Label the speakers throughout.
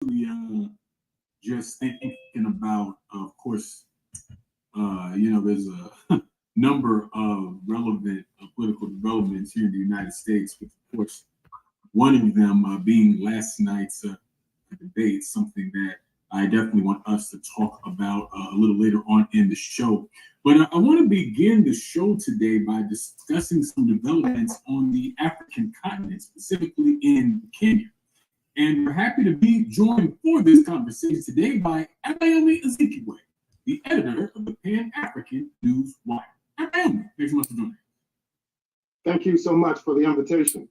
Speaker 1: actually just thinking about, of course, there's a number of relevant political developments here in the United States, with, of course, one of them being last night's debate, something that I definitely want us to talk about a little later on in the show. But I want to begin the show today by discussing some developments on the African continent, specifically in Kenya. And we're happy to be joined for this conversation today by Abayomi Ezekiel, the editor of the Pan-African News Wire. Abayomi, thanks so much for joining.
Speaker 2: Thank you so much for the invitation.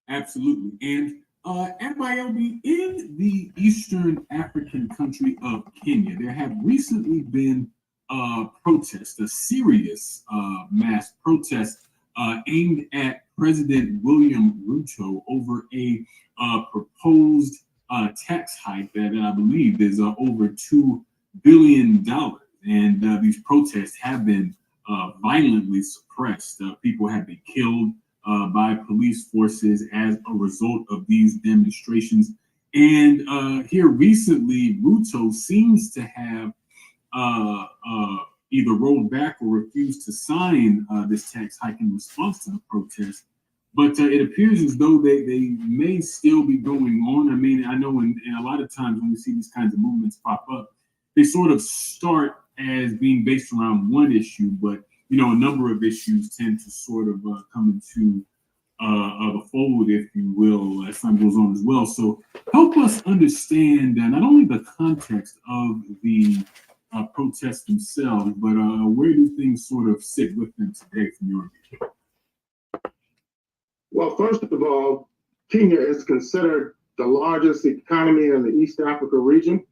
Speaker 1: Absolutely. And Abayomi, in the Eastern African country of Kenya, there have recently been protests, a serious mass protest aimed at President William Ruto over a proposed tax hike that I believe is over $2 billion. And these protests have been violently suppressed. People have been killed by police forces as a result of these demonstrations. And here recently, Ruto seems to have either rolled back or refused to sign this tax hike in response to the protest. But it appears as though they may still be going on. I mean, I know in a lot of times when we see these kinds of movements pop up, they sort of start as being based around one issue, but a number of issues tend to sort of come into the fold, if you will, as time goes on as well. So help us understand not only the context of the protests themselves, but where do things sort of sit with them today from your view?
Speaker 2: Well, first of all, Kenya is considered the largest economy in the East Africa region.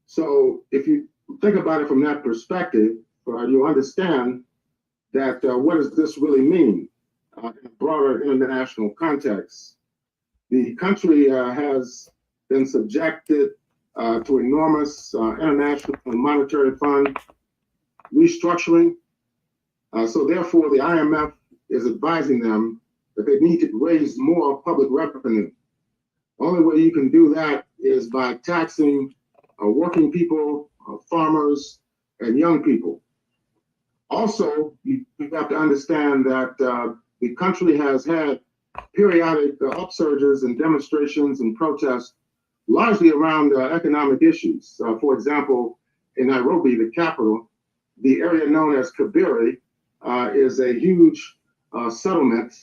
Speaker 2: So if you think about it from that perspective, you understand that what does this really mean in a broader international context? The country has been subjected to enormous international monetary fund restructuring. So therefore, the IMF is advising them that they need to raise more public revenue. Only way you can do that is by taxing working people, farmers, and young people. Also, you have to understand that the country has had periodic upsurges and demonstrations and protests, largely around economic issues. For example, in Nairobi, the capital, the area known as Kibera is a huge settlement,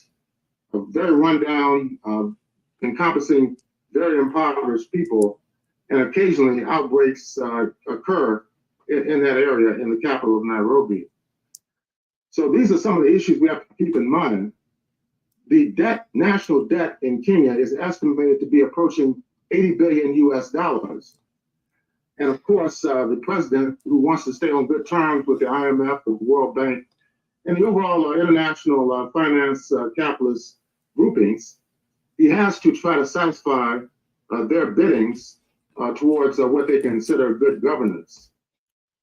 Speaker 2: very rundown, encompassing very impoverished people, and occasionally outbreaks occur in that area in the capital of Nairobi. So these are some of the issues we have to keep in mind. The national debt in Kenya is estimated to be approaching $80 billion US. And of course, the president, who wants to stay on good terms with the IMF, the World Bank, and the overall international finance capitalist groupings, he has to try to satisfy their biddings towards what they consider good governance.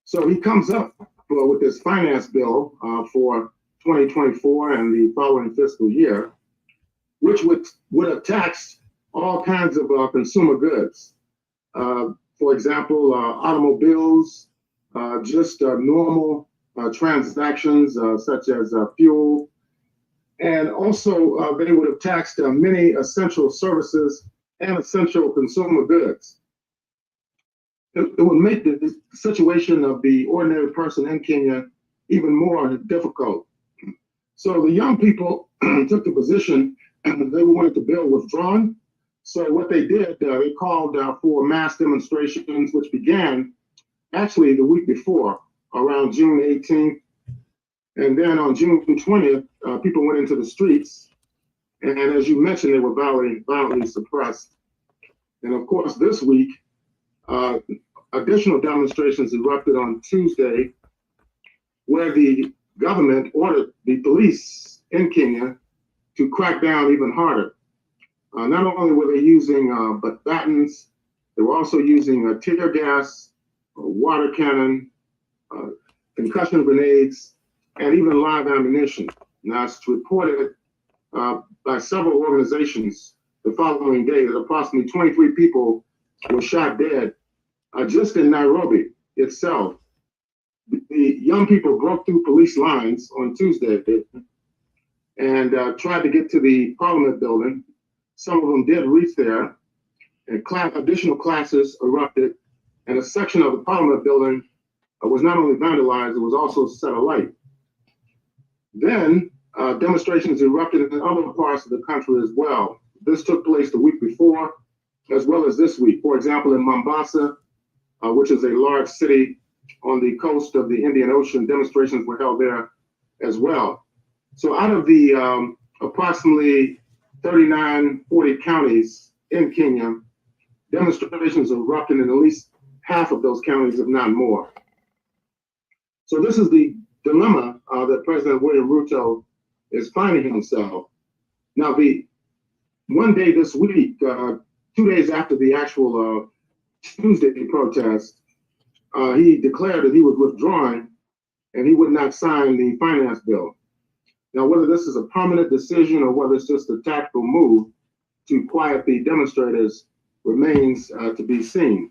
Speaker 2: So he comes up with this finance bill for 2024 and the following fiscal year, which would have taxed all kinds of consumer goods. For example, automobiles, just normal transactions such as fuel. And also they would have taxed many essential services and essential consumer goods. It would make the situation of the ordinary person in Kenya even more difficult. So the young people took the position they wanted the bill withdrawn. So what they did, they called for mass demonstrations, which began actually the week before, around June 18th. And then on June 20th, people went into the streets. And as you mentioned, they were violently suppressed. And of course, this week, additional demonstrations erupted on Tuesday, where the government ordered the police in Kenya to crack down even harder. Not only were they using batons, they were also using tear gas, water cannon, concussion grenades, and even live ammunition. Now, it's reported by several organizations the following day that approximately 23 people were shot dead just in Nairobi itself. The young people broke through police lines on Tuesday and tried to get to the Parliament building. Some of them did reach there, and additional classes erupted, and a section of the Parliament building was not only vandalized, it was also set alight. Then demonstrations erupted in other parts of the country as well. This took place the week before, as well as this week. For example, in Mombasa, which is a large city on the coast of the Indian Ocean, demonstrations were held there as well. So out of the approximately 39, 40 counties in Kenya, demonstrations erupted in at least half of those counties, if not more. So this is the dilemma that President William Ruto is finding himself. Now, one day this week, 2 days after the actual Tuesday protest, he declared that he was withdrawing and he would not sign the finance bill. Now, whether this is a permanent decision or whether it's just a tactical move to quiet the demonstrators remains to be seen.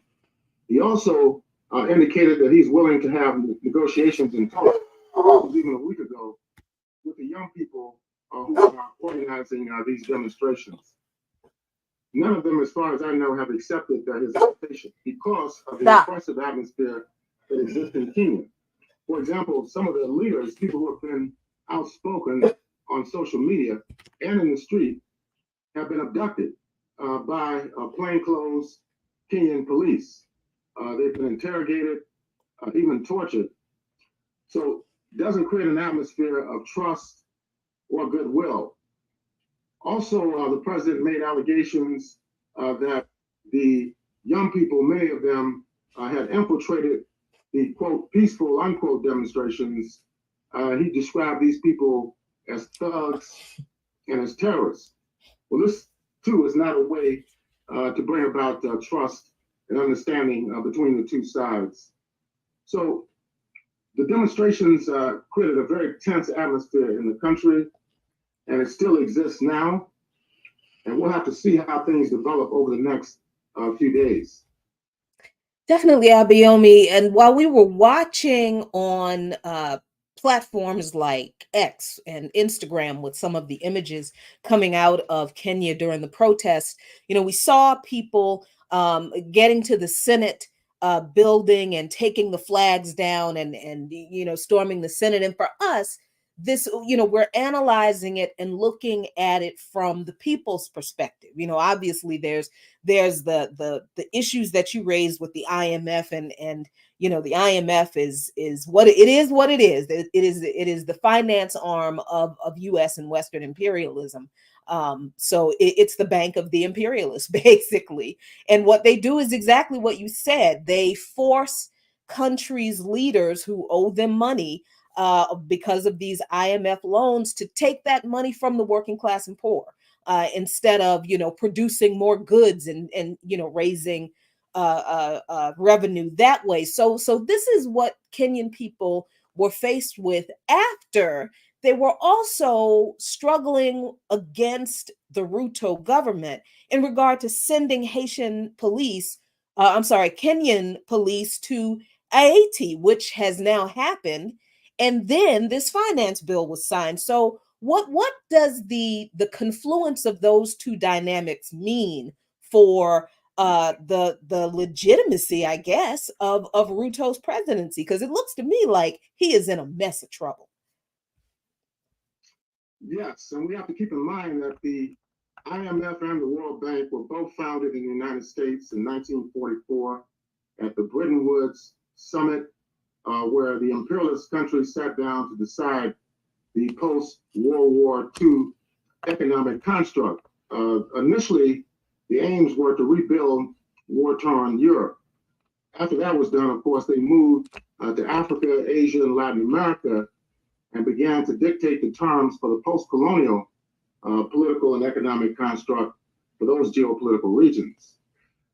Speaker 2: He also indicated that he's willing to have negotiations and talks, even a week ago, with the young people who are organizing these demonstrations. None of them, as far as I know, have accepted his invitation because of the oppressive atmosphere that exists in Kenya. For example, some of the leaders, people who have been outspoken on social media and in the street, have been abducted by plainclothes Kenyan police. They've been interrogated, even tortured. So it doesn't create an atmosphere of trust or goodwill. Also, the president made allegations that the young people, many of them, had infiltrated the, quote, peaceful, unquote, demonstrations. He described these people as thugs and as terrorists. Well, this, too, is not a way to bring about trust and understanding between the two sides. So the demonstrations created a very tense atmosphere in the country, and it still exists now. And we'll have to see how things develop over the next few days.
Speaker 3: Definitely, Abayomi. And while we were watching on platforms like X and Instagram with some of the images coming out of Kenya during the protests, we saw people getting to the Senate building and taking the flags down and storming the Senate. And for us, this, we're analyzing it and looking at it from the people's perspective. Obviously there's the issues that you raised with the IMF and the IMF is what it is. It is the finance arm of US and Western imperialism. So it's the bank of the imperialists, basically. And what they do is exactly what you said. They force countries' leaders who owe them money because of these IMF loans to take that money from the working class and poor instead of, producing more goods and raising revenue that way. So this is what Kenyan people were faced with after they were also struggling against the Ruto government in regard to sending Kenyan police to Haiti, which has now happened. And then this finance bill was signed. So what does the confluence of those two dynamics mean for the legitimacy, I guess, of Ruto's presidency? Because it looks to me like he is in a mess of trouble.
Speaker 2: Yes, and we have to keep in mind that the IMF and the World Bank were both founded in the United States in 1944 at the Bretton Woods Summit, where the imperialist countries sat down to decide the post-World War II economic construct. Initially, the aims were to rebuild war-torn Europe. After that was done, of course, they moved to Africa, Asia, and Latin America and began to dictate the terms for the post-colonial political and economic construct for those geopolitical regions.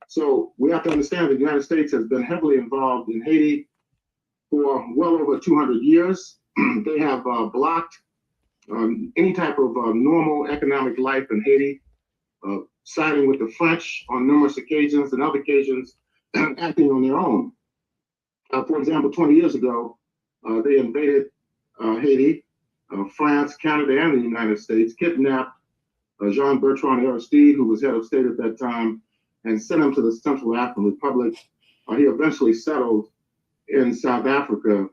Speaker 2: So we have to understand that the United States has been heavily involved in Haiti for well over 200 years. They have blocked any type of normal economic life in Haiti. siding with the French on numerous occasions, and other occasions acting on their own. For example, 20 years ago, they invaded Haiti. France, Canada, and the United States kidnapped Jean-Bertrand Aristide, who was head of state at that time, and sent him to the Central African Republic. He eventually settled in South Africa.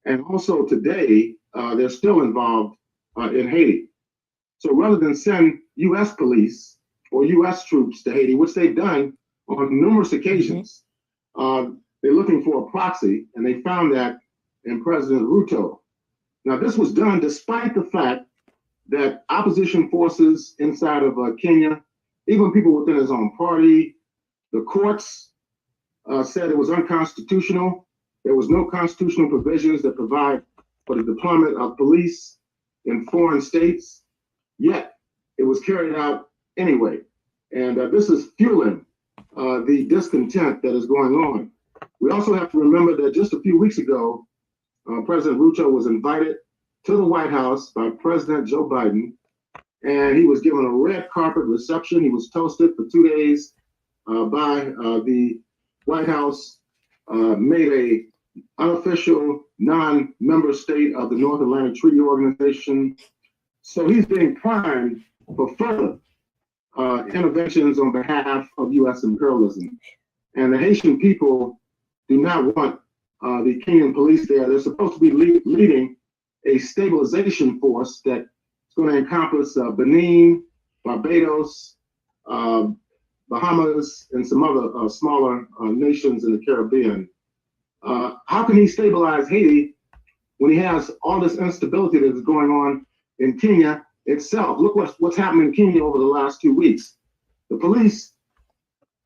Speaker 2: And also today, they're still involved in Haiti. So rather than send U.S. police or U.S. troops to Haiti, which they've done on numerous occasions, they're looking for a proxy, and they found that in President Ruto. Now, this was done despite the fact that opposition forces inside of Kenya, even people within his own party, the courts said it was unconstitutional. There was no constitutional provisions that provide for the deployment of police in foreign states, yet it was carried out anyway. And this is fueling the discontent that is going on. We also have to remember that just a few weeks ago, President Ruto was invited to the White House by President Joe Biden, and he was given a red carpet reception. He was toasted for 2 days by the White House, made a unofficial non-member state of the North Atlantic Treaty Organization. So he's being primed for further interventions on behalf of U.S. imperialism. And the Haitian people do not want the Kenyan police there. They're supposed to be leading a stabilization force that's going to encompass Benin, Barbados, Bahamas, and some other smaller nations in the Caribbean. How can he stabilize Haiti when he has all this instability that is going on in Kenya itself? Look what's happened in Kenya over the last 2 weeks. The police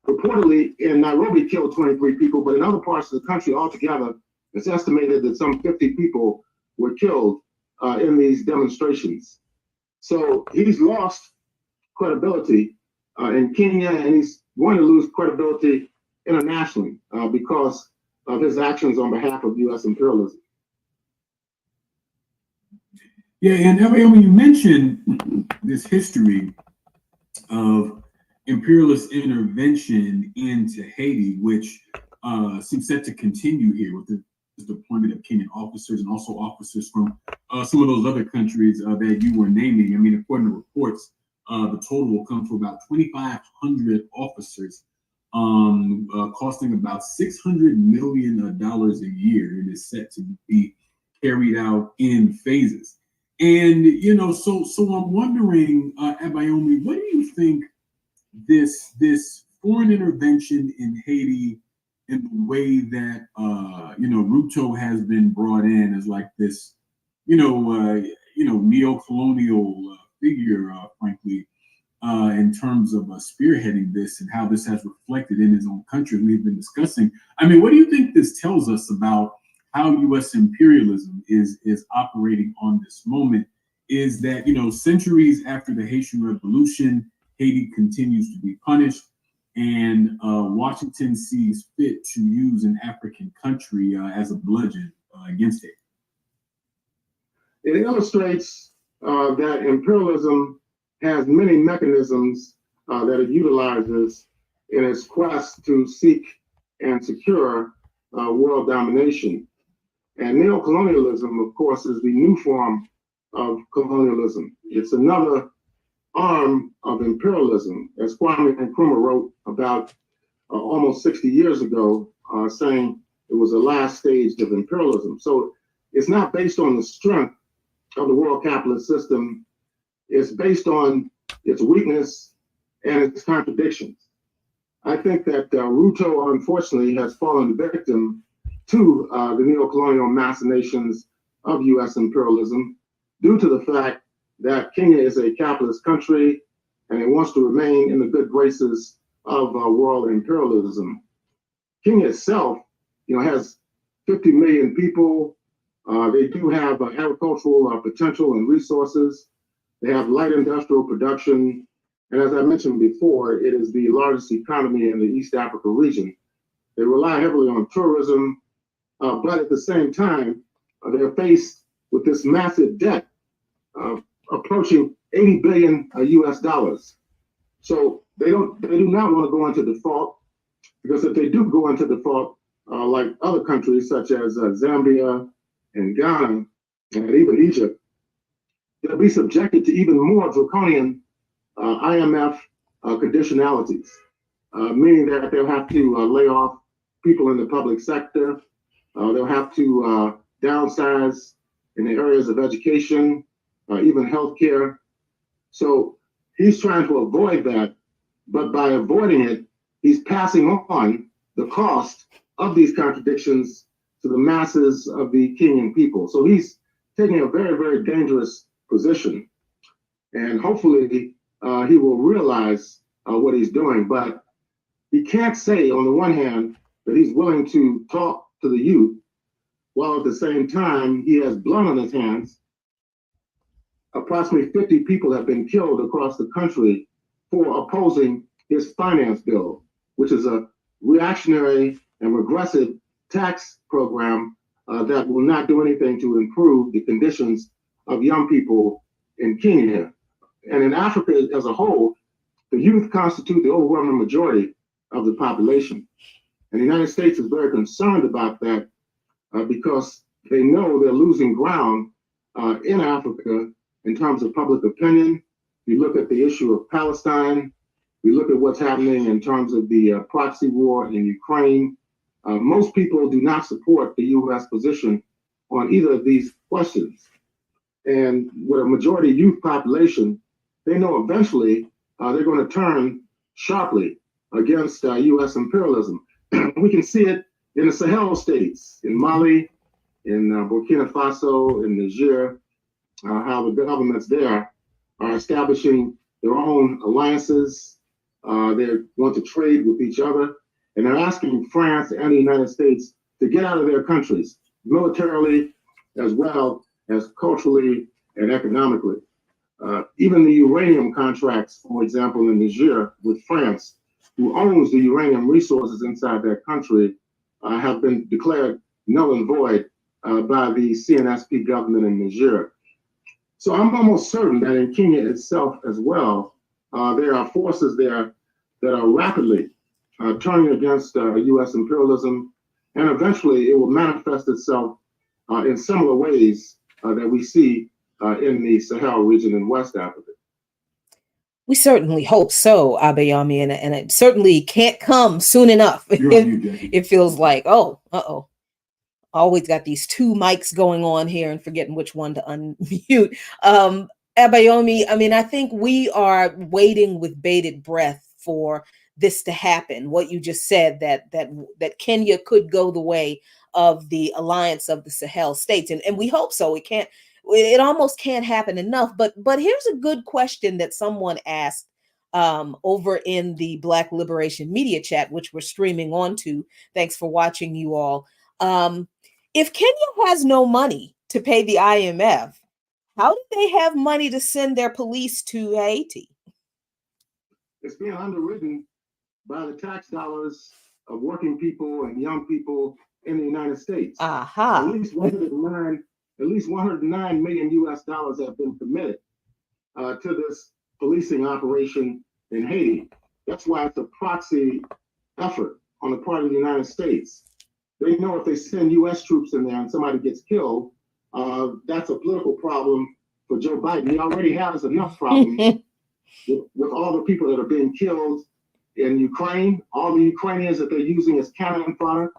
Speaker 2: reportedly in Nairobi killed 23 people, but in other parts of the country altogether, it's estimated that some 50 people were killed in these demonstrations. So he's lost credibility in Kenya, and he's going to lose credibility internationally because of his actions on behalf of U.S. imperialism.
Speaker 1: Yeah, and when you mentioned this history of imperialist intervention into Haiti, which seems set to continue here with the deployment of Kenyan officers and also officers from some of those other countries that you were naming. I mean, according to reports, the total will come to about 2,500 officers, costing about $600 million a year. It is set to be carried out in phases. And, you know, so I'm wondering, Abayomi, what do you think this foreign intervention in Haiti and the way that Ruto has been brought in as like this, neo-colonial figure, frankly, in terms of spearheading this and how this has reflected in his own country we've been discussing. I mean, what do you think this tells us about how U.S. imperialism is operating on this moment? Is that, centuries after the Haitian Revolution, Haiti continues to be punished, and Washington sees fit to use an African country as a bludgeon against it.
Speaker 2: It illustrates that imperialism has many mechanisms that it utilizes in its quest to seek and secure world domination. And neocolonialism, of course, is the new form of colonialism. It's another arm of imperialism, as Kwame Nkrumah wrote about almost 60 years ago, saying it was the last stage of imperialism. So it's not based on the strength of the world capitalist system. It's based on its weakness and its contradictions. I think that Ruto, unfortunately, has fallen victim to the neocolonial machinations of U.S. imperialism due to the fact that Kenya is a capitalist country and it wants to remain in the good graces of world imperialism. Kenya itself, has 50 million people. They do have agricultural potential and resources. They have light industrial production. And as I mentioned before, it is the largest economy in the East Africa region. They rely heavily on tourism, but at the same time, they're faced with this massive debt approaching $80 billion US dollars. So they do not want to go into default, because if they do go into default, like other countries such as Zambia and Ghana and even Egypt, they'll be subjected to even more draconian IMF conditionalities, meaning that they'll have to lay off people in the public sector. They'll have to downsize in the areas of education, even healthcare. So he's trying to avoid that, but by avoiding it, he's passing on the cost of these contradictions to the masses of the Kenyan people. So he's taking a very, very dangerous position. And hopefully he will realize what he's doing. But he can't say, on the one hand, that he's willing to talk to the youth, while at the same time he has blood on his hands. Approximately 50 people have been killed across the country for opposing his finance bill, which is a reactionary and regressive tax program that will not do anything to improve the conditions of young people in Kenya. And in Africa as a whole, the youth constitute the overwhelming majority of the population. And the United States is very concerned about that because they know they're losing ground in Africa in terms of public opinion. You look at the issue of Palestine, we look at what's happening in terms of the proxy war in Ukraine. Most people do not support the U.S. position on either of these questions. And with a majority youth population, they know eventually they're going to turn sharply against U.S. imperialism. We can see it in the Sahel states, in Mali, in Burkina Faso, in Niger, how the governments there are establishing their own alliances. They want to trade with each other, and they're asking France and the United States to get out of their countries, militarily as well as culturally and economically. Even the uranium contracts, for example, in Niger with France, who owns the uranium resources inside their country, have been declared null and void by the CNSP government in Niger. So I'm almost certain that in Kenya itself as well, there are forces there that are rapidly turning against U.S. imperialism, and eventually it will manifest itself in similar ways that we see in the Sahel region in West Africa.
Speaker 3: We certainly hope so, Abayomi, and it certainly can't come soon enough. It feels like, uh-oh. Always got these two mics going on here and forgetting which one to unmute. Abayomi, I mean, I think we are waiting with bated breath for this to happen. What you just said, that Kenya could go the way of the alliance of the Sahel states, and we hope so. It almost can't happen enough. But here's a good question that someone asked over in the Black Liberation Media Chat, which we're streaming onto. Thanks for watching, you all. If Kenya has no money to pay the IMF, how do they have money to send their police to Haiti?
Speaker 2: It's being underwritten by the tax dollars of working people and young people in the United States.
Speaker 3: Aha.
Speaker 2: At least 109 million US dollars have been committed to this policing operation in Haiti. That's why it's a proxy effort on the part of the United States. They know if they send US troops in there and somebody gets killed, that's a political problem for Joe Biden. He already has enough problems with all the people that are being killed in Ukraine, all the Ukrainians that they're using as cannon fodder,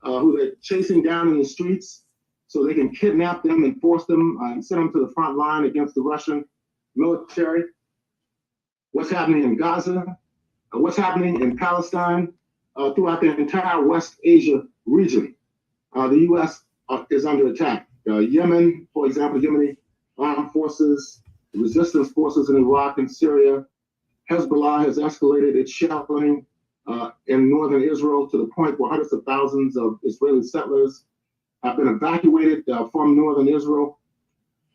Speaker 2: who they're chasing down in the streets so they can kidnap them and force them and send them to the front line against the Russian military. What's happening in Gaza, what's happening in Palestine, throughout the entire West Asia region. The U.S. is under attack. Yemen, for example, Yemeni armed forces, resistance forces in Iraq and Syria. Hezbollah has escalated its shelling in northern Israel to the point where hundreds of thousands of Israeli settlers have been evacuated from northern Israel.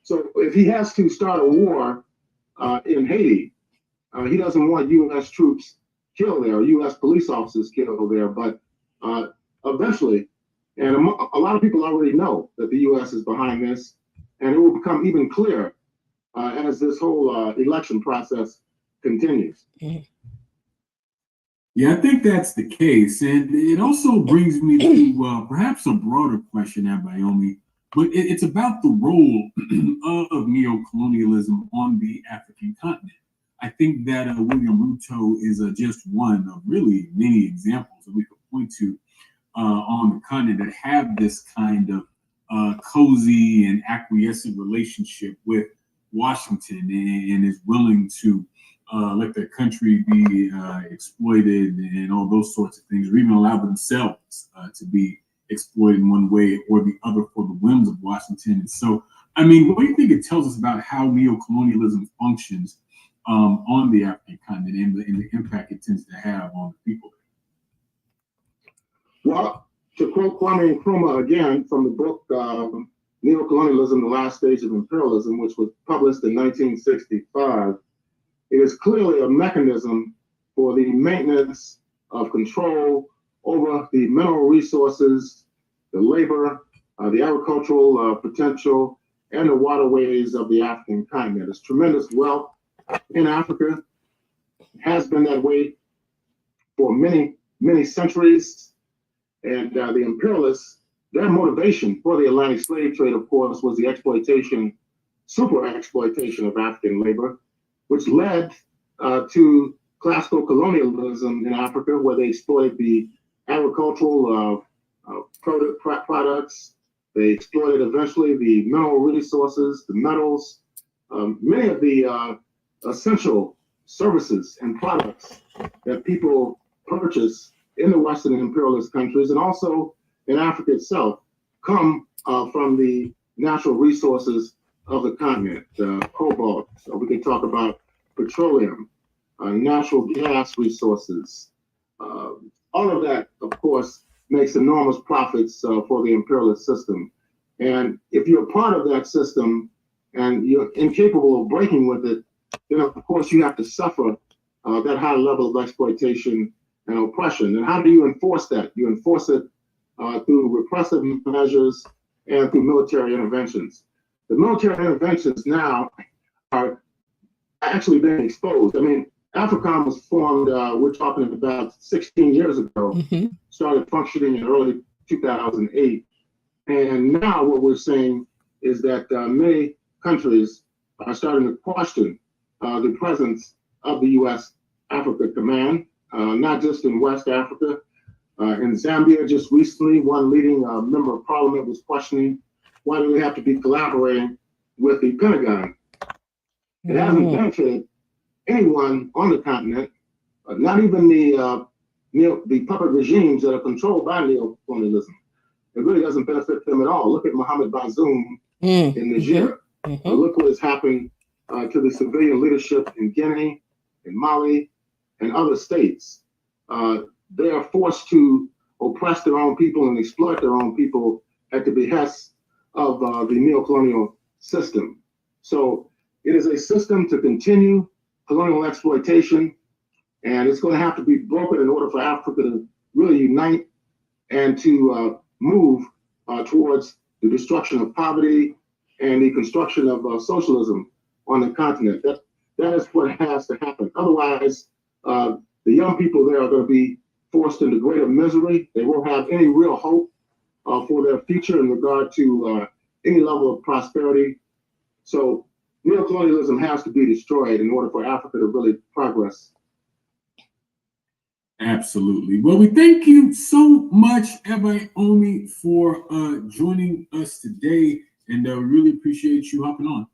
Speaker 2: So if he has to start a war in Haiti, he doesn't want U.S. troops killed there, U.S. police officers killed there, but eventually, and a lot of people already know that the U.S. is behind this, and it will become even clearer as this whole election process continues.
Speaker 1: Yeah, I think that's the case. And it also brings me to perhaps a broader question, Abayomi, but it's about the role of neo-colonialism on the African continent. I think that William Ruto is just one of really many examples that we could point to on the continent that have this kind of cozy and acquiescent relationship with Washington and is willing to let their country be exploited and all those sorts of things, or even allow themselves to be exploited in one way or the other for the whims of Washington. And so, I mean, what do you think it tells us about how neo-colonialism functions on the African continent and the impact it tends to have on the people?
Speaker 2: Well, to quote Kwame Nkrumah again from the book Neo-Colonialism, The Last Stage of Imperialism, which was published in 1965, it is clearly a mechanism for the maintenance of control over the mineral resources, the labor, the agricultural potential, and the waterways of the African continent. There's tremendous wealth in Africa, has been that way for many, many centuries. And the imperialists, their motivation for the Atlantic slave trade, of course, was the exploitation, super exploitation of African labor, which led to classical colonialism in Africa, where they exploited the agricultural products. They exploited eventually the mineral resources, the metals, many of the essential services and products that people purchase in the Western imperialist countries and also in Africa itself come from the natural resources of the continent, cobalt. So we can talk about petroleum, natural gas resources. All of that, of course, makes enormous profits for the imperialist system. And if you're part of that system and you're incapable of breaking with it, then of course you have to suffer that high level of exploitation and oppression. And how do you enforce that? You enforce it through repressive measures and through military interventions. The military interventions now are actually being exposed. I mean, AFRICOM was formed, we're talking about 16 years ago, started functioning in early 2008. And now what we're seeing is that many countries are starting to question the presence of the U.S. Africa Command, not just in West Africa. In Zambia, just recently, one leading member of parliament was questioning why do we have to be collaborating with the Pentagon? It hasn't benefited anyone on the continent, not even the puppet regimes that are controlled by neo-colonialism. It really doesn't benefit them at all. Look at Mohamed Bazoum in Niger. Look what has happened to the civilian leadership in Guinea, in Mali, and other states. They are forced to oppress their own people and exploit their own people at the behest of the neo-colonial system. So it is a system to continue colonial exploitation, and it's going to have to be broken in order for Africa to really unite and to move towards the destruction of poverty and the construction of socialism on the continent. That is what has to happen. Otherwise, the young people there are going to be forced into greater misery. They won't have any real hope for their future in regard to any level of prosperity. So neo-colonialism has to be destroyed in order for Africa to really progress.
Speaker 1: Absolutely. Well, we thank you so much, Abayomi, for joining us today, and really appreciate you hopping on.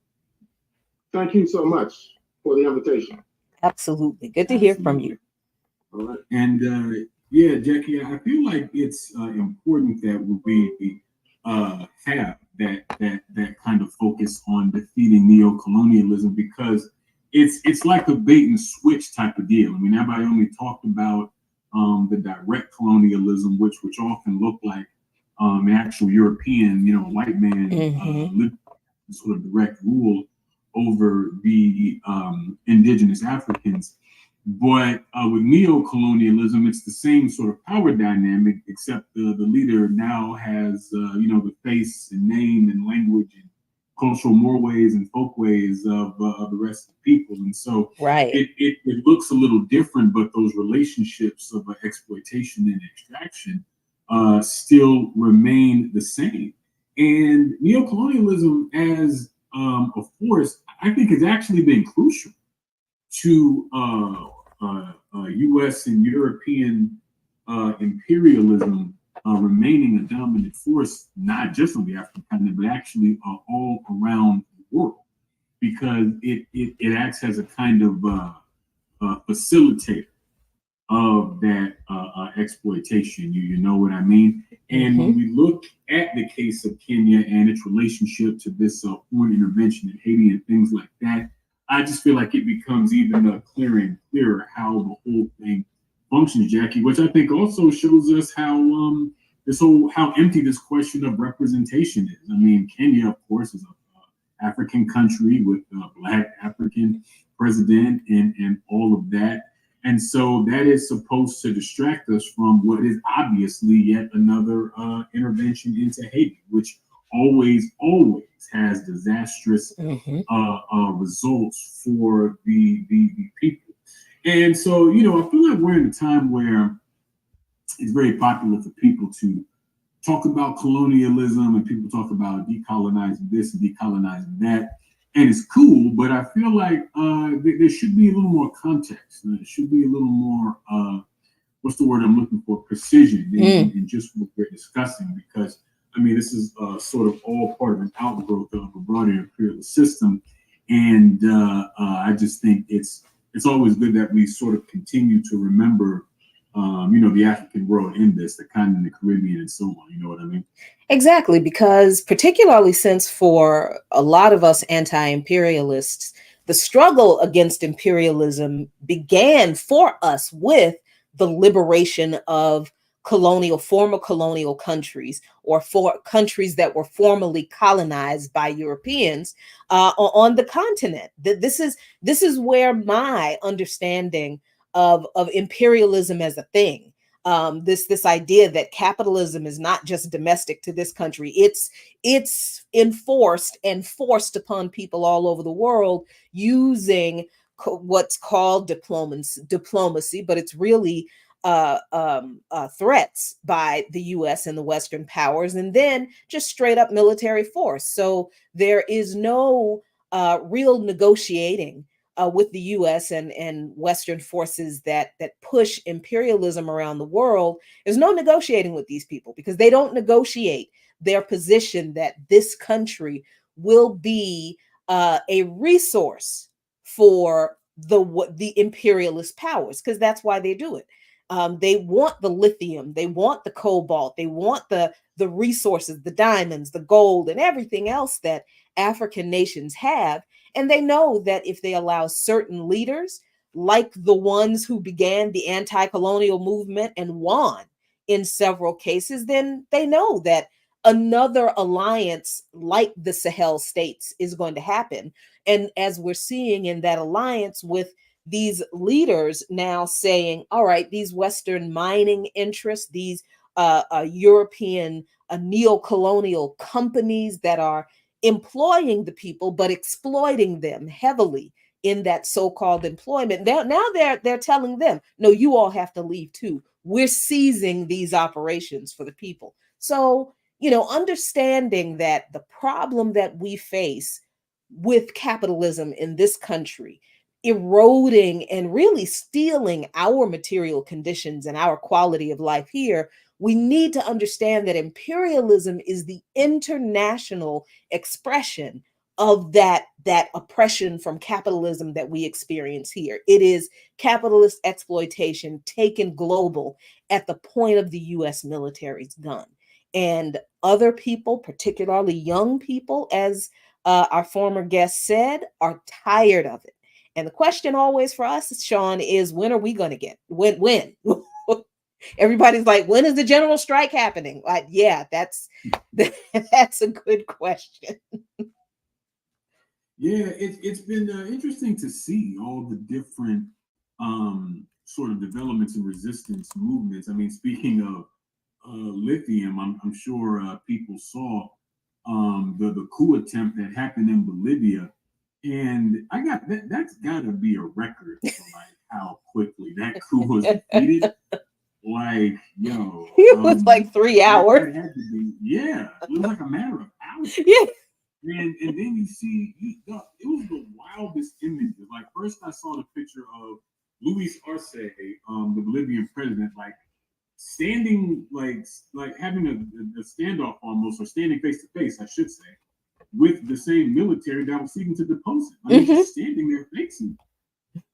Speaker 2: Thank you so much for the invitation.
Speaker 3: Absolutely. Good to hear from you.
Speaker 2: All right.
Speaker 1: And yeah, Jackie, I feel like it's important that we have that kind of focus on defeating neo-colonialism, because it's like a bait and switch type of deal. I mean, everybody only talked about the direct colonialism, which often look like an actual European, white man sort of direct rule over the indigenous Africans. But with neo-colonialism, it's the same sort of power dynamic, except the leader now has, the face and name and language and cultural mores and folkways of the rest of the people. And so
Speaker 3: Right.
Speaker 1: it looks a little different, but those relationships of exploitation and extraction still remain the same. And neocolonialism as a force, I think, has actually been crucial to U.S. and European imperialism remaining a dominant force, not just on the African continent, but actually all around the world, because it acts as a kind of facilitator of that exploitation. You know what I mean? And when we look at the case of Kenya and its relationship to this foreign intervention in Haiti and things like that, I just feel like it becomes even clearer and clearer how the whole thing functions, Jackie, which I think also shows us how how empty this question of representation is. I mean, Kenya, of course, is an African country with a Black African president and all of that. And so that is supposed to distract us from what is obviously yet another intervention into Haiti, which always has disastrous results for the people. And so, I feel like we're in a time where it's very popular for people to talk about colonialism, and people talk about decolonizing this and decolonizing that. And it's cool, but I feel like there should be a little more context. There should be a little more, what's the word I'm looking for? Precision in just what we're discussing. Because, I mean, this is sort of all part of an outgrowth of a broader imperialist system. And I just think it's always good that we sort of continue to remember, the African world in this, the continent, the Caribbean, and so on. You know what I mean?
Speaker 3: Exactly, because particularly since for a lot of us anti-imperialists, the struggle against imperialism began for us with the liberation of former colonial countries, or for countries that were formerly colonized by Europeans on the continent. This is where my understanding of imperialism as a thing, this idea that capitalism is not just domestic to this country, it's enforced and forced upon people all over the world using what's called diplomacy, but it's really threats by the U.S. and the Western powers, and then just straight up military force. So there is no real negotiating with the U.S. and Western forces that push imperialism around the world. There's no negotiating with these people, because they don't negotiate their position that this country will be a resource for the imperialist powers, because that's why they do it. They want the lithium, they want the cobalt, they want the resources, the diamonds, the gold, and everything else that African nations have. And they know that if they allow certain leaders, like the ones who began the anti-colonial movement and won in several cases, then they know that another alliance like the Sahel states is going to happen. And as we're seeing in that alliance, with these leaders now saying, all right, these Western mining interests, these European neo-colonial companies that are employing the people but exploiting them heavily in that so-called employment, now they're telling them, no, you all have to leave too. We're seizing these operations for the people. So, understanding that the problem that we face with capitalism in this country, eroding and really stealing our material conditions and our quality of life here, we need to understand that imperialism is the international expression of that oppression from capitalism that we experience here. It is capitalist exploitation taken global at the point of the U.S. military's gun. And other people, particularly young people, as our former guest said, are tired of it. And the question always for us, Sean, is when are we going to get when? Everybody's like, when is the general strike happening? Like, yeah, that's a good question.
Speaker 1: Yeah, it's been interesting to see all the different sort of developments and resistance movements. I mean, speaking of lithium, I'm sure people saw the coup attempt that happened in Bolivia. And I got that's got to be a record for like how quickly that coup was defeated. Like, yo,
Speaker 3: It was like 3 hours.
Speaker 1: That had to be, yeah, it was like a matter of hours.
Speaker 3: Yeah.
Speaker 1: And then you see, it was the wildest images. Like, first I saw the picture of Luis Arce, the Bolivian president, like standing, like having a standoff almost, or standing face to face, I should say, with the same military that was seeking to depose him. Like, just standing there facing.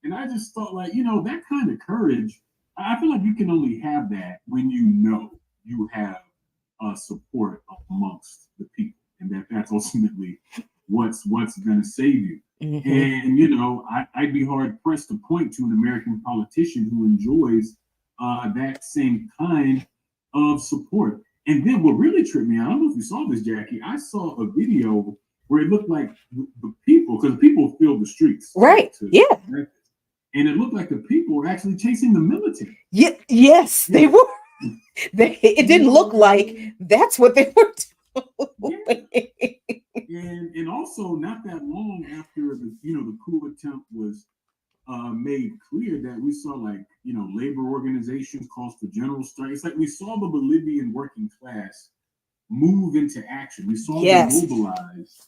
Speaker 1: And I just thought, like, that kind of courage, I feel like you can only have that when you know you have support amongst the people, and that's ultimately what's going to save you. And I'd be hard pressed to point to an American politician who enjoys that same kind of support. And then what really tripped me out, I don't know if you saw this, Jackie, I saw a video where it looked like the people, because people filled the streets,
Speaker 3: right? Yeah.
Speaker 1: And it looked like the people were actually chasing the military.
Speaker 3: Yeah, yes, they were. It didn't look like that's what they were doing.
Speaker 1: Yeah. And also, not that long after the coup attempt was made clear, that we saw labor organizations calls for general strike. It's like we saw the Bolivian working class move into action. We saw them mobilize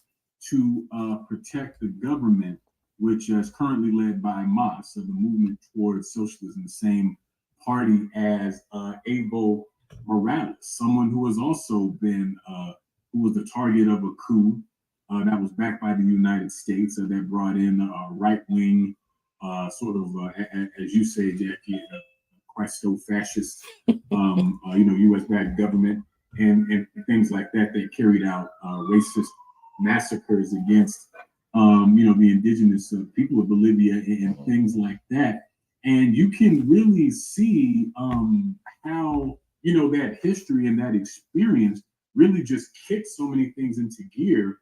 Speaker 1: to protect the government, which is currently led by MAS, so the Movement Towards Socialism, the same party as Evo Morales, someone who has also been, who was the target of a coup that was backed by the United States, that brought in a right-wing, as you say, Jackie, Christo-fascist, U.S.-backed government, and things like that. They carried out racist massacres against the indigenous people of Bolivia and things like that. And you can really see how, that history and that experience really just kicked so many things into gear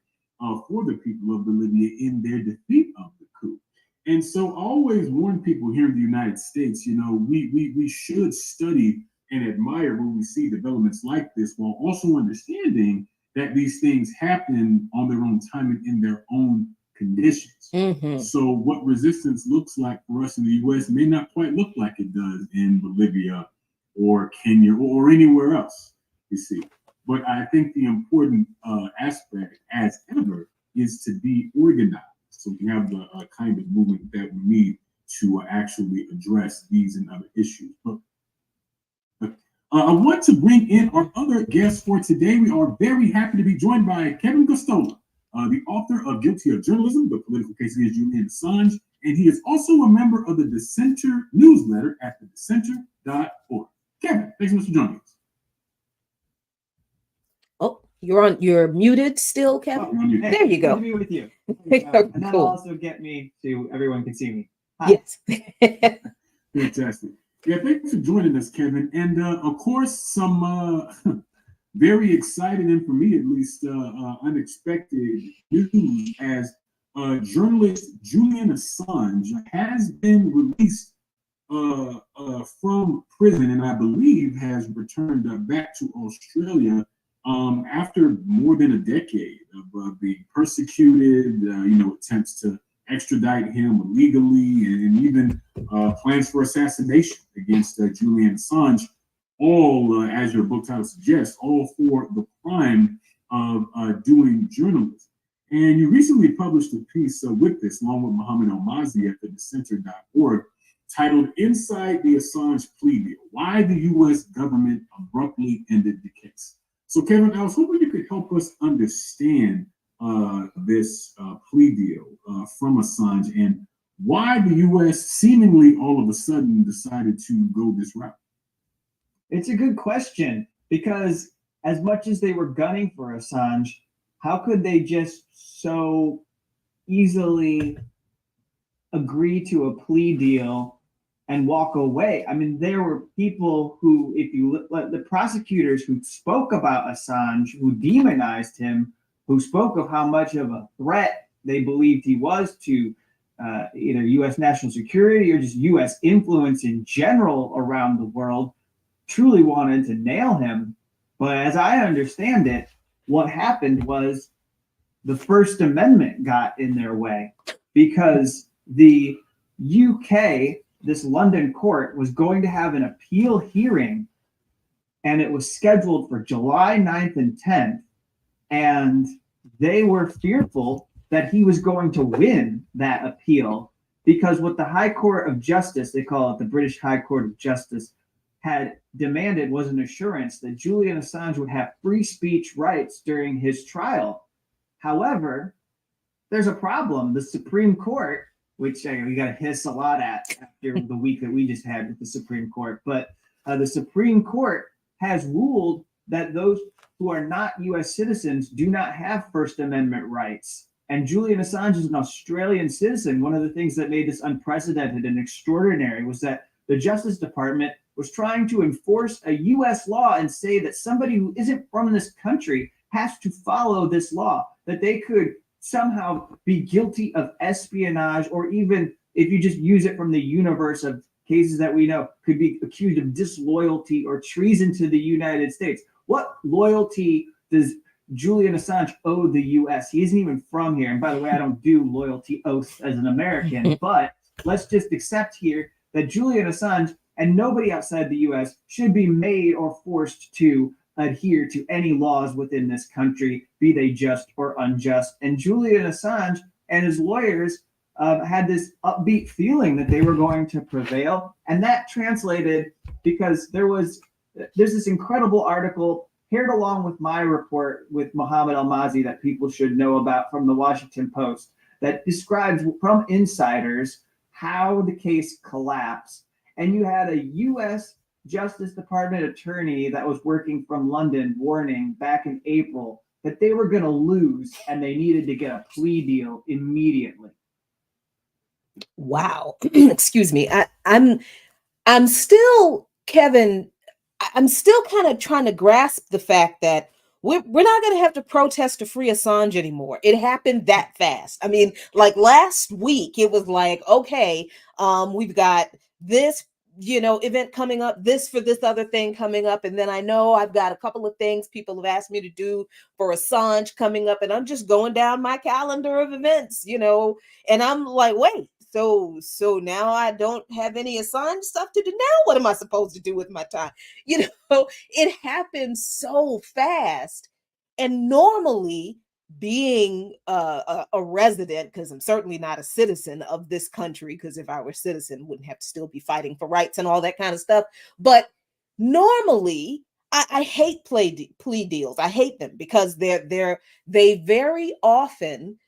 Speaker 1: for the people of Bolivia in their defeat of the coup. And so I always warn people here in the United States, we should study and admire when we see developments like this, while also understanding that these things happen on their own time and in their own conditions. So what resistance looks like for us in the U.S. may not quite look like it does in Bolivia or Kenya or anywhere else, you see. But I think the important aspect, as ever, is to be organized. So we have the kind of movement that we need to actually address these and other issues. But I want to bring in our other guests for today. We are very happy to be joined by Kevin Gostola, the author of Guilty of Journalism, the political case against Julian Assange, and he is also a member of the Dissenter newsletter at thedissenter.org. Kevin, thanks so much for joining us.
Speaker 3: Oh, you're muted still, Kevin?
Speaker 4: Oh, hey,
Speaker 3: there you go.
Speaker 4: Good to be with you.
Speaker 3: Cool.
Speaker 4: And that'll also get me to everyone can see me. Hi.
Speaker 3: Yes.
Speaker 1: Fantastic. Yeah, thanks for joining us, Kevin. And of course, some very exciting, and for me at least, unexpected news as journalist Julian Assange has been released from prison, and I believe has returned back to Australia after more than a decade of being persecuted, attempts to extradite him illegally, and even plans for assassination against Julian Assange, all, as your book title suggests, all for the crime of doing journalism. And you recently published a piece with this, along with Muhammad Al-Mazi at thedissenter.org, titled Inside the Assange Plea Deal, Why the U.S. Government Abruptly Ended the Case. So, Kevin, I was hoping you could help us understand this plea deal from Assange and why the U.S. seemingly all of a sudden decided to go this route.
Speaker 4: It's a good question, because as much as they were gunning for Assange, how could they just so easily agree to a plea deal and walk away? I mean, there were people who, if you let the prosecutors who spoke about Assange, who demonized him, who spoke of how much of a threat they believed he was to either U.S. national security or just U.S. influence in general around the world, truly wanted to nail him. But as I understand it, what happened was the First Amendment got in their way, because the UK, this London court, was going to have an appeal hearing, and it was scheduled for July 9th and 10th. And they were fearful that he was going to win that appeal, because what the High Court of Justice, they call it the British High Court of Justice, had demanded was an assurance that Julian Assange would have free speech rights during his trial. However, there's a problem. The Supreme Court, which we got to hiss a lot at after the week that we just had with the Supreme Court, but the Supreme Court has ruled that those who are not U.S. citizens do not have First Amendment rights. And Julian Assange is an Australian citizen. One of the things that made this unprecedented and extraordinary was that the Justice Department was trying to enforce a U.S. law and say that somebody who isn't from this country has to follow this law, that they could somehow be guilty of espionage, or even, if you just use it from the universe of cases that we know, could be accused of disloyalty or treason to the United States. What loyalty does Julian Assange owe the U.S.? He isn't even from here. And by the way, I don't do loyalty oaths as an American, but let's just accept here that Julian Assange and nobody outside the U.S. should be made or forced to adhere to any laws within this country, be they just or unjust. And Julian Assange and his lawyers had this upbeat feeling that they were going to prevail. And that translated because there's this incredible article paired along with my report with Mohammed Almazi that people should know about from the Washington Post that describes from insiders how the case collapsed. And you had a U.S. Justice Department attorney that was working from London warning back in April that they were going to lose and they needed to get a plea deal immediately.
Speaker 3: Wow. Excuse me. I'm still, Kevin, I'm still kind of trying to grasp the fact that we're not going to have to protest to free Assange anymore. It happened that fast. I mean, like last week, it was like, okay, we've got this, event coming up, this for this other thing coming up. And then I know I've got a couple of things people have asked me to do for Assange coming up. And I'm just going down my calendar of events, and I'm like, wait, so now I don't have any Assange stuff to do. Now what am I supposed to do with my time? It happens so fast. And normally, being a resident, because I'm certainly not a citizen of this country, because if I were a citizen, wouldn't have to still be fighting for rights and all that kind of stuff. But normally, I hate plea deals. I hate them because they very often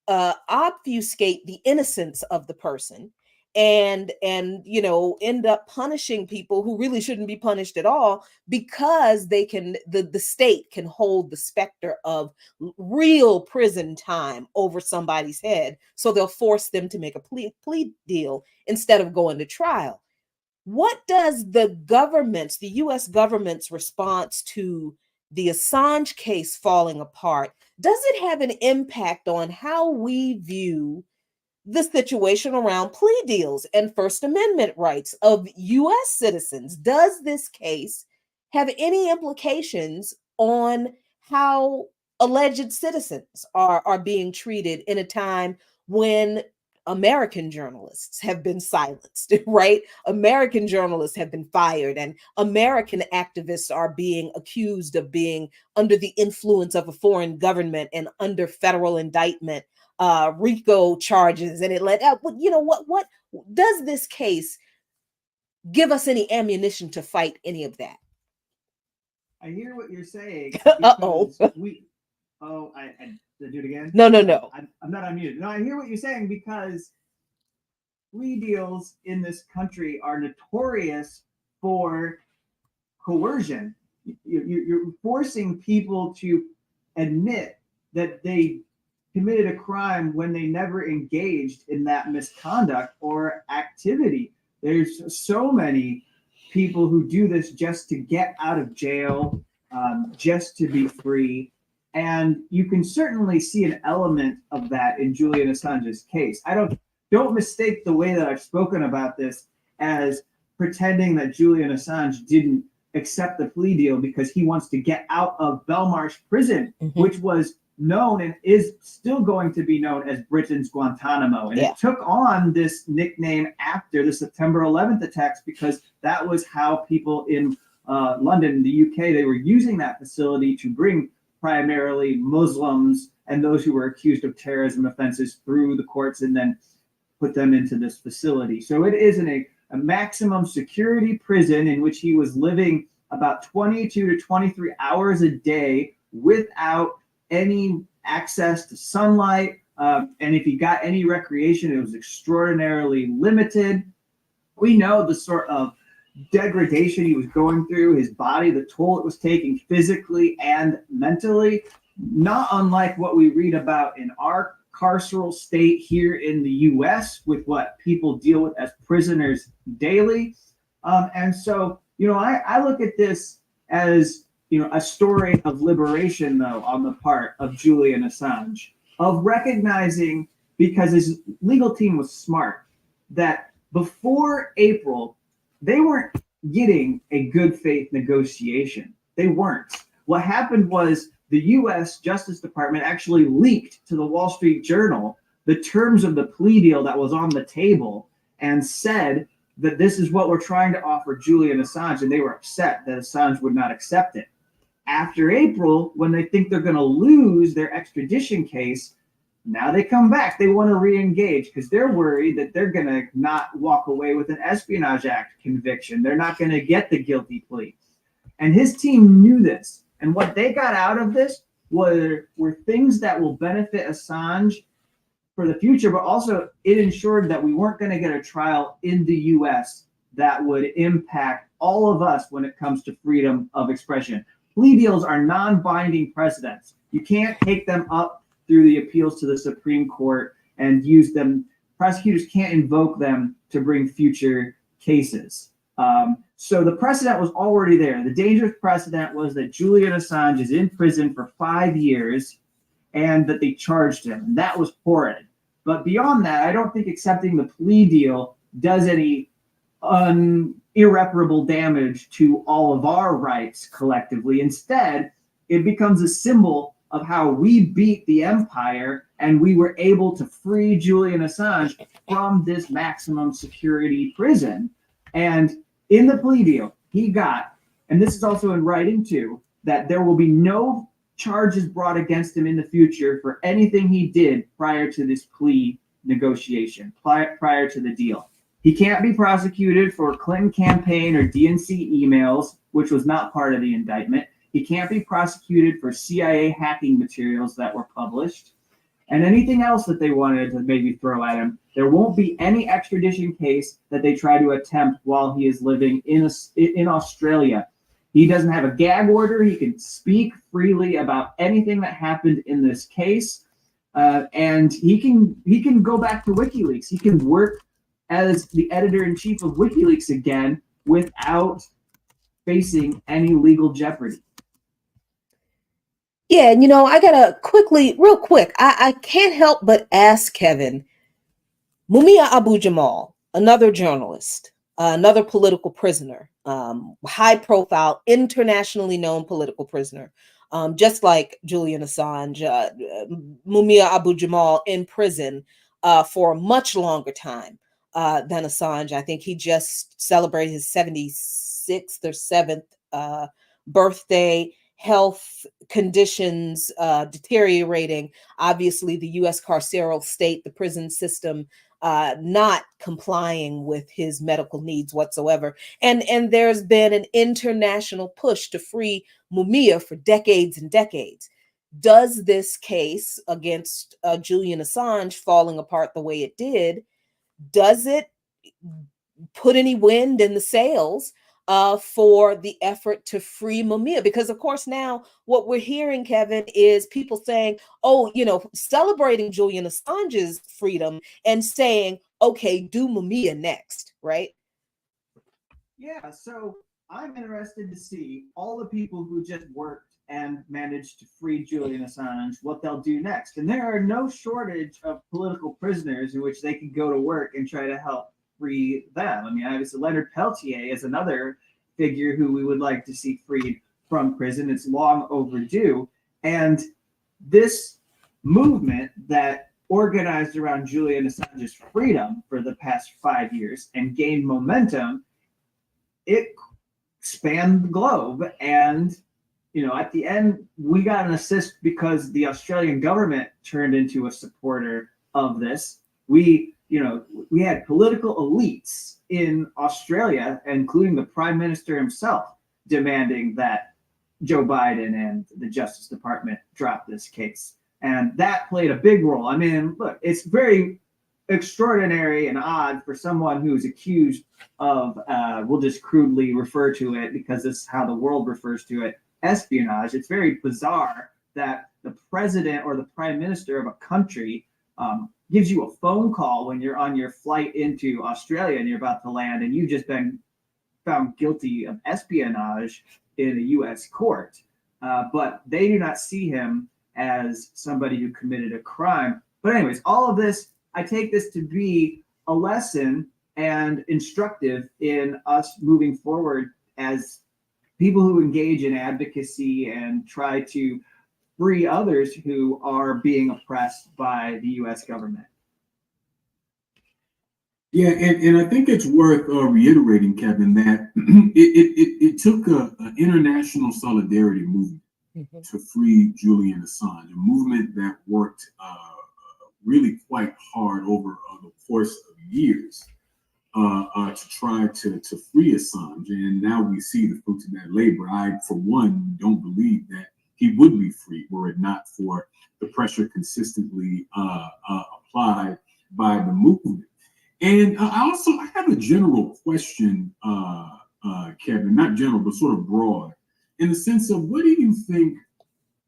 Speaker 3: obfuscate the innocence of the person and end up punishing people who really shouldn't be punished at all, because they can the state can hold the specter of real prison time over somebody's head, so they'll force them to make a plea deal instead of going to trial. What does the US government's response to the Assange case falling apart, does it have an impact on how we view the situation around plea deals and First Amendment rights of U.S. citizens? Does this case have any implications on how alleged citizens are being treated in a time when American journalists have been silenced, right? American journalists have been fired, and American activists are being accused of being under the influence of a foreign government and under federal indictment, RICO charges, and it led out. What does this case give us any ammunition to fight any of that?
Speaker 4: I hear what you're saying.
Speaker 3: Uh-oh.
Speaker 4: Did I do it again?
Speaker 3: No.
Speaker 4: I'm not unmuted. No, I hear what you're saying, because plea deals in this country are notorious for coercion. You're forcing people to admit that they committed a crime when they never engaged in that misconduct or activity. There's so many people who do this just to get out of jail, just to be free. And you can certainly see an element of that in Julian Assange's case. Don't mistake the way that I've spoken about this as pretending that Julian Assange didn't accept the plea deal because he wants to get out of Belmarsh prison, which was known and is still going to be known as Britain's Guantanamo. And it took on this nickname after the September 11th attacks because that was how people in London, the UK, they were using that facility to bring primarily Muslims and those who were accused of terrorism offenses through the courts and then put them into this facility. So it is a maximum security prison in which he was living about 22 to 23 hours a day without any access to sunlight. And if he got any recreation, it was extraordinarily limited. We know the sort of degradation he was going through, his body, the toll it was taking physically and mentally, not unlike what we read about in our carceral state here in the US with what people deal with as prisoners daily. And so, I look at this as, a story of liberation, though, on the part of Julian Assange, of recognizing, because his legal team was smart, that before April, they weren't getting a good faith negotiation. They weren't. What happened was the US Justice Department actually leaked to the Wall Street Journal the terms of the plea deal that was on the table and said that this is what we're trying to offer Julian Assange, and they were upset that Assange would not accept it. After April, when they think they're going to lose their extradition case, now they come back. They want to re-engage because they're worried that they're going to not walk away with an Espionage Act conviction. They're not going to get the guilty plea. And his team knew this. And what they got out of this were things that will benefit Assange for the future, but also it ensured that we weren't going to get a trial in the US that would impact all of us when it comes to freedom of expression. Plea deals are non-binding precedents. You can't take them up through the appeals to the Supreme Court and use them. Prosecutors can't invoke them to bring future cases. So the precedent was already there. The dangerous precedent was that Julian Assange is in prison for 5 years and that they charged him. And that was horrid. But beyond that, I don't think accepting the plea deal does any irreparable damage to all of our rights collectively. Instead, it becomes a symbol of how we beat the empire and we were able to free Julian Assange from this maximum security prison. And in the plea deal, he got, and this is also in writing too, that there will be no charges brought against him in the future for anything he did prior to this plea negotiation, prior to the deal. He can't be prosecuted for Clinton campaign or DNC emails, which was not part of the indictment. He can't be prosecuted for CIA hacking materials that were published. And anything else that they wanted to maybe throw at him. There won't be any extradition case that they try to attempt while he is living in Australia. He doesn't have a gag order. He can speak freely about anything that happened in this case. And he can go back to WikiLeaks. He can work as the editor-in-chief of WikiLeaks again without facing any legal jeopardy.
Speaker 3: Yeah, and I gotta real quick, I can't help but ask Kevin, Mumia Abu-Jamal, another journalist, another political prisoner, high-profile, internationally known political prisoner, just like Julian Assange, Mumia Abu-Jamal in prison for a much longer time than Assange. I think he just celebrated his 76th or 7th birthday. Health conditions deteriorating. Obviously, the U.S. carceral state, the prison system, not complying with his medical needs whatsoever. And there's been an international push to free Mumia for decades and decades. Does this case against Julian Assange falling apart the way it did, does it put any wind in the sails for the effort to free Mumia? Because of course now what we're hearing, Kevin, is people saying, celebrating Julian Assange's freedom and saying, okay, do Mumia next, right?
Speaker 4: Yeah, so I'm interested to see all the people who just worked and managed to free Julian Assange, what they'll do next. And there are no shortage of political prisoners in which they can go to work and try to help free them. I mean, obviously Leonard Peltier is another figure who we would like to see freed from prison. It's long overdue. And this movement that organized around Julian Assange's freedom for the past 5 years and gained momentum, it spanned the globe. And, at the end, we got an assist because the Australian government turned into a supporter of this. We had political elites in Australia, including the Prime Minister himself, demanding that Joe Biden and the Justice Department drop this case. And that played a big role. I mean, look, it's very extraordinary and odd for someone who's accused of, we'll just crudely refer to it because this is how the world refers to it, espionage. It's very bizarre that the president or the prime minister of a country gives you a phone call when you're on your flight into Australia and you're about to land, and you've just been found guilty of espionage in a U.S. court. But they do not see him as somebody who committed a crime. But anyways, all of this, I take this to be a lesson and instructive in us moving forward as people who engage in advocacy and try to free others who are being oppressed by the U.S. government.
Speaker 1: Yeah, and I think it's worth reiterating, Kevin, that it took an international solidarity movement to free Julian Assange, a movement that worked really quite hard over the course of years to try to free Assange. And now we see the fruits of that labor. I, for one, don't believe that he would be free were it not for the pressure consistently applied by the movement. And I have a general question, Kevin, not general, but sort of broad, in the sense of what do you think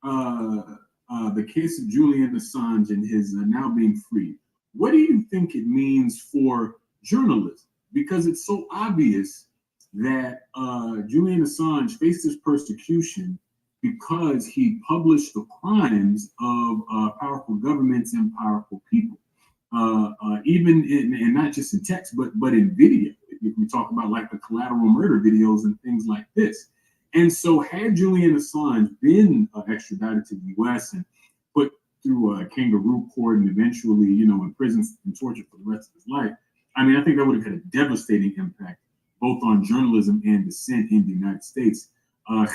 Speaker 1: the case of Julian Assange and his now being free, what do you think it means for journalism? Because it's so obvious that Julian Assange faces persecution because he published the crimes of powerful governments and powerful people. Even and not just in text, but in video. If we talk about like the collateral murder videos and things like this. And so had Julian Assange been extradited to the US and put through a kangaroo court and eventually, in prison and tortured for the rest of his life, I mean, I think that would have had a devastating impact both on journalism and dissent in the United States,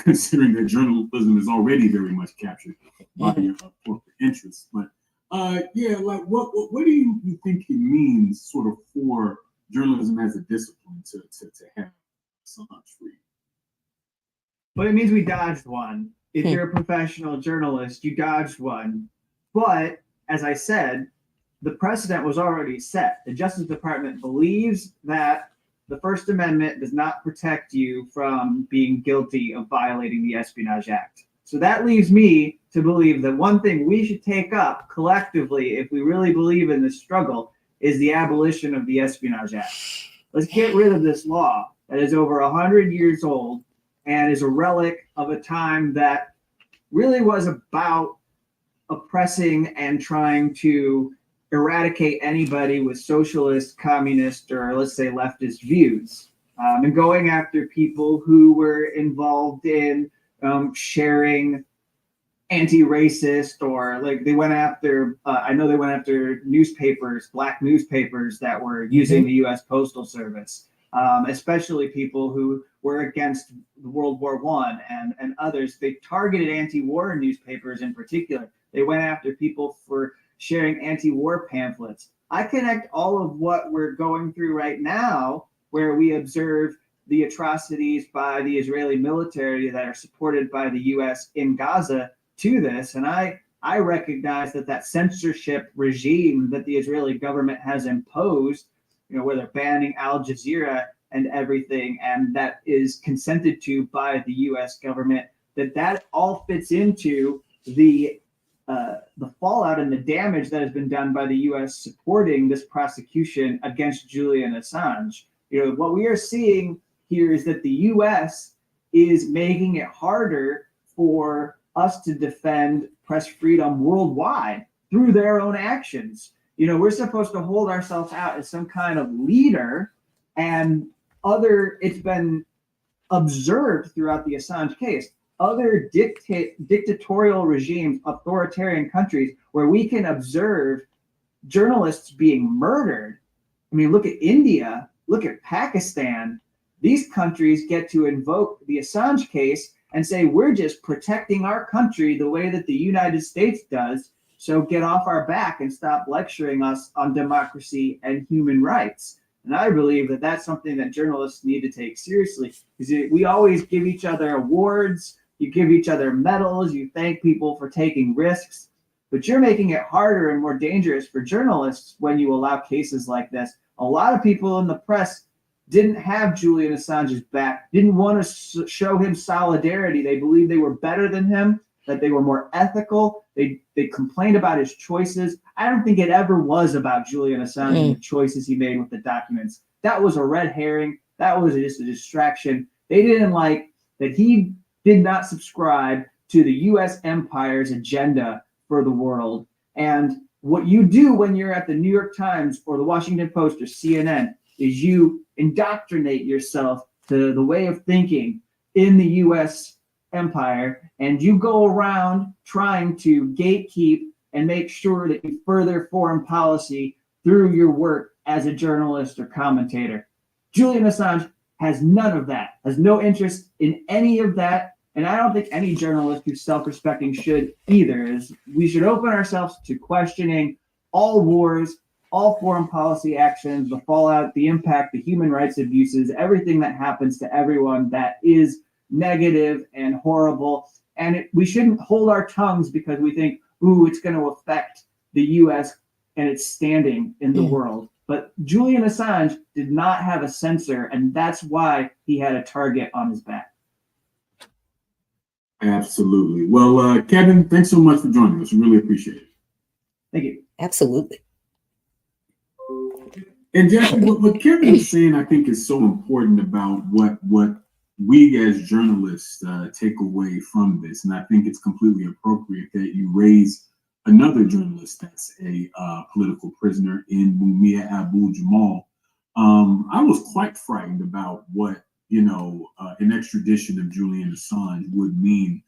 Speaker 1: considering that journalism is already very much captured by corporate interests. But what do you think it means sort of for journalism as a discipline to have Assange free?
Speaker 4: Well, it means we dodged one. If you're a professional journalist, you dodged one. But as I said, the precedent was already set. The Justice Department believes that the First Amendment does not protect you from being guilty of violating the Espionage Act. So that leaves me to believe that one thing we should take up collectively, if we really believe in this struggle, is the abolition of the Espionage Act. Let's get rid of this law that is over 100 years old and is a relic of a time that really was about oppressing and trying to eradicate anybody with socialist, communist, or let's say leftist views, and going after people who were involved in sharing anti-racist, or like they went after, I know they went after newspapers, black newspapers that were using the U.S. Postal Service, especially people who were against World War I and others. They targeted anti-war newspapers in particular. They went after people for sharing anti-war pamphlets. I connect all of what we're going through right now, where we observe the atrocities by the Israeli military that are supported by the U.S. in Gaza to this. And I recognize that censorship regime that the Israeli government has imposed, where they're banning Al Jazeera and everything, and that is consented to by the U.S. government, that all fits into the fallout and the damage that has been done by the U.S. supporting this prosecution against Julian Assange. What we are seeing here is that the U.S. is making it harder for us to defend press freedom worldwide through their own actions. We're supposed to hold ourselves out as some kind of leader, and it's been observed throughout the Assange case. Other dictatorial regimes, authoritarian countries, where we can observe journalists being murdered. I mean, look at India, look at Pakistan. These countries get to invoke the Assange case and say, we're just protecting our country the way that the United States does. So get off our back and stop lecturing us on democracy and human rights. And I believe that that's something that journalists need to take seriously, because we always give each other awards, you give each other medals, you thank people for taking risks, but you're making it harder and more dangerous for journalists when you allow cases like this. A lot of people in the press didn't have Julian Assange's back, didn't want to show him solidarity. They believed they were better than him, that they were more ethical. They complained about his choices. I don't think it ever was about Julian Assange and the choices he made with the documents. That was a red herring. That was just a distraction. They didn't like that he did not subscribe to the U.S. empire's agenda for the world. And what you do when you're at the New York Times or the Washington Post or CNN is you indoctrinate yourself to the way of thinking in the U.S. empire, and you go around trying to gatekeep and make sure that you further foreign policy through your work as a journalist or commentator. Julian Assange has none of that, has no interest in any of that, and I don't think any journalist who's self-respecting should either. Is we should open ourselves to questioning all wars, all foreign policy actions, the fallout, the impact, the human rights abuses, everything that happens to everyone that is negative and horrible. And we shouldn't hold our tongues because we think, ooh, it's going to affect the U.S. and its standing in the world. But Julian Assange did not have a censor, and that's why he had a target on his back.
Speaker 1: Absolutely. Well, Kevin, thanks so much for joining us. We really appreciate it.
Speaker 4: Thank you.
Speaker 3: Absolutely.
Speaker 1: And Jackie, what Kevin is saying, I think, is so important about what we as journalists take away from this. And I think it's completely appropriate that you raise another journalist that's a political prisoner in Mumia Abu-Jamal. I was quite frightened about what, an extradition of Julian Assange would mean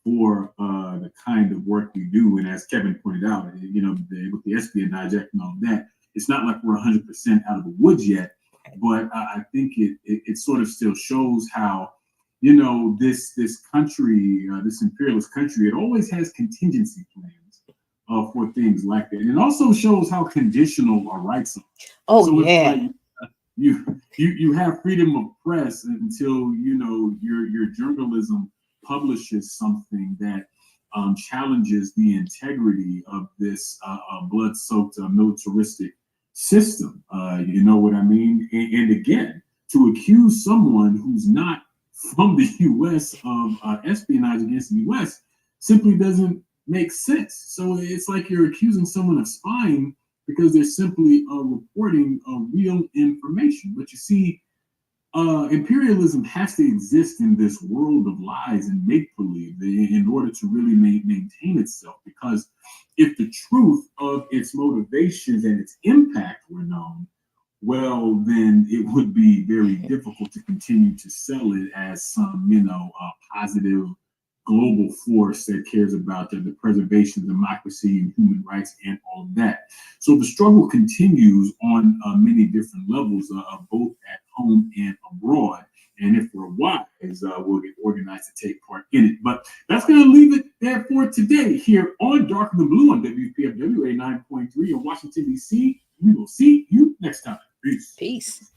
Speaker 1: for the kind of work we do. And as Kevin pointed out, with the Espionage Act and all that, it's not like we're 100% out of the woods yet, but I think it sort of still shows how, this country, this imperialist country, it always has contingency plans for things like that. And it also shows how conditional our rights are.
Speaker 3: Oh,
Speaker 1: so
Speaker 3: yeah.
Speaker 1: It's like, you have freedom of press until, your journalism publishes something that challenges the integrity of this blood-soaked militaristic system. You know what I mean? And again, to accuse someone who's not from the U.S. of espionage against the U.S. simply doesn't make sense. So it's like you're accusing someone of spying because they're simply reporting real information. But you see, imperialism has to exist in this world of lies and make-believe in order to really maintain itself. Because if the truth of its motivations and its impact were known, well, then it would be very difficult to continue to sell it as some, positive global force that cares about the preservation of democracy and human rights and all of that. So the struggle continues on many different levels, both at home and abroad. And if we're wise, we'll get organized to take part in it. But that's going to leave it there for today here on Darker Than Blue on WPFW 9.3 in Washington, D.C. We will see you next time. Peace.
Speaker 3: Peace.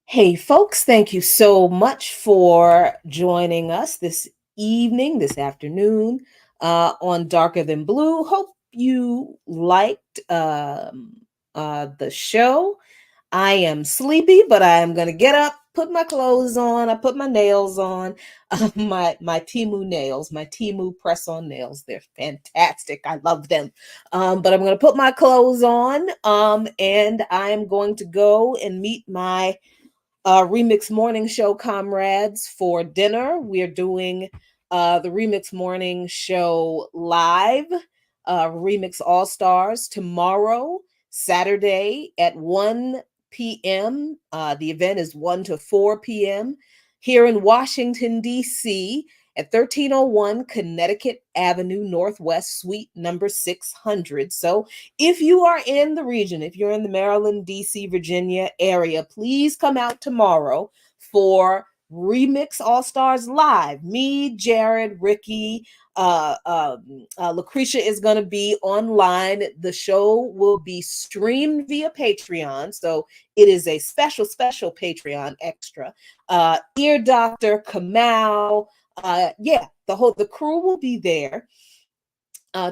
Speaker 3: Hey, folks, thank you so much for joining us this evening, this afternoon on Darker Than Blue. Hope you liked the show. I am sleepy, but I am going to get up, put my clothes on. I put my nails on, my Temu nails, my Temu press-on nails. They're fantastic. I love them. But I'm going to put my clothes on, and I am going to go and meet my Remix Morning Show comrades for dinner. We're doing the Remix Morning Show live, Remix All Stars tomorrow, Saturday at 1 p.m. The event is 1 to 4 p.m. here in Washington, D.C. at 1301 Connecticut Avenue Northwest, suite number 600. So if you are in the region, if you're in the Maryland, D.C., Virginia area, please come out tomorrow for Remix All Stars Live. Me, Jared, Ricky, Lucretia is going to be online. The show will be streamed via Patreon. So it is a special Patreon extra. Ear Doctor, Kamau, the crew will be there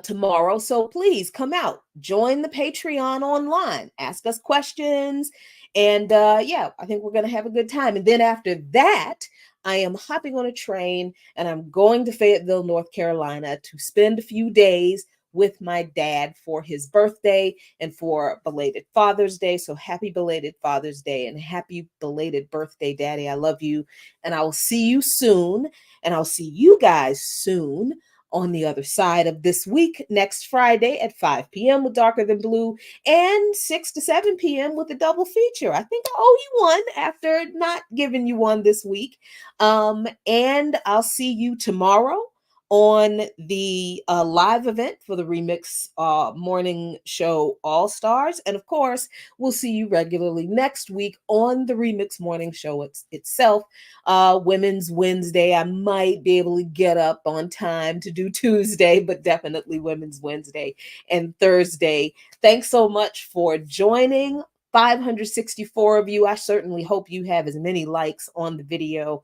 Speaker 3: tomorrow. So please come out, join the Patreon online, ask us questions. And I think we're going to have a good time. And then after that, I am hopping on a train and I'm going to Fayetteville, North Carolina to spend a few days with my dad for his birthday and for belated Father's Day. So happy belated Father's Day and happy belated birthday, Daddy. I love you. And I will see you soon. And I'll see you guys soon on the other side of this week, next Friday at 5 p.m. with Darker Than Blue and 6 to 7 p.m. with a double feature. I think I owe you one after not giving you one this week. And I'll see you tomorrow on the live event for the Remix Morning Show All Stars. And of course, we'll see you regularly next week on the Remix Morning Show itself. Women's Wednesday. I might be able to get up on time to do Tuesday, but definitely Women's Wednesday and Thursday. Thanks so much for joining. 564 of you. I certainly hope you have as many likes on the video.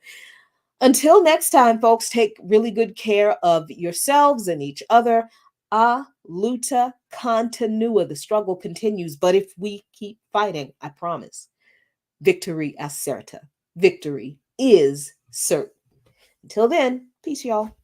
Speaker 3: Until next time, folks, take really good care of yourselves and each other. A luta continua. The struggle continues, but if we keep fighting, I promise, victory acerta. Victory is certain. Until then, peace, y'all.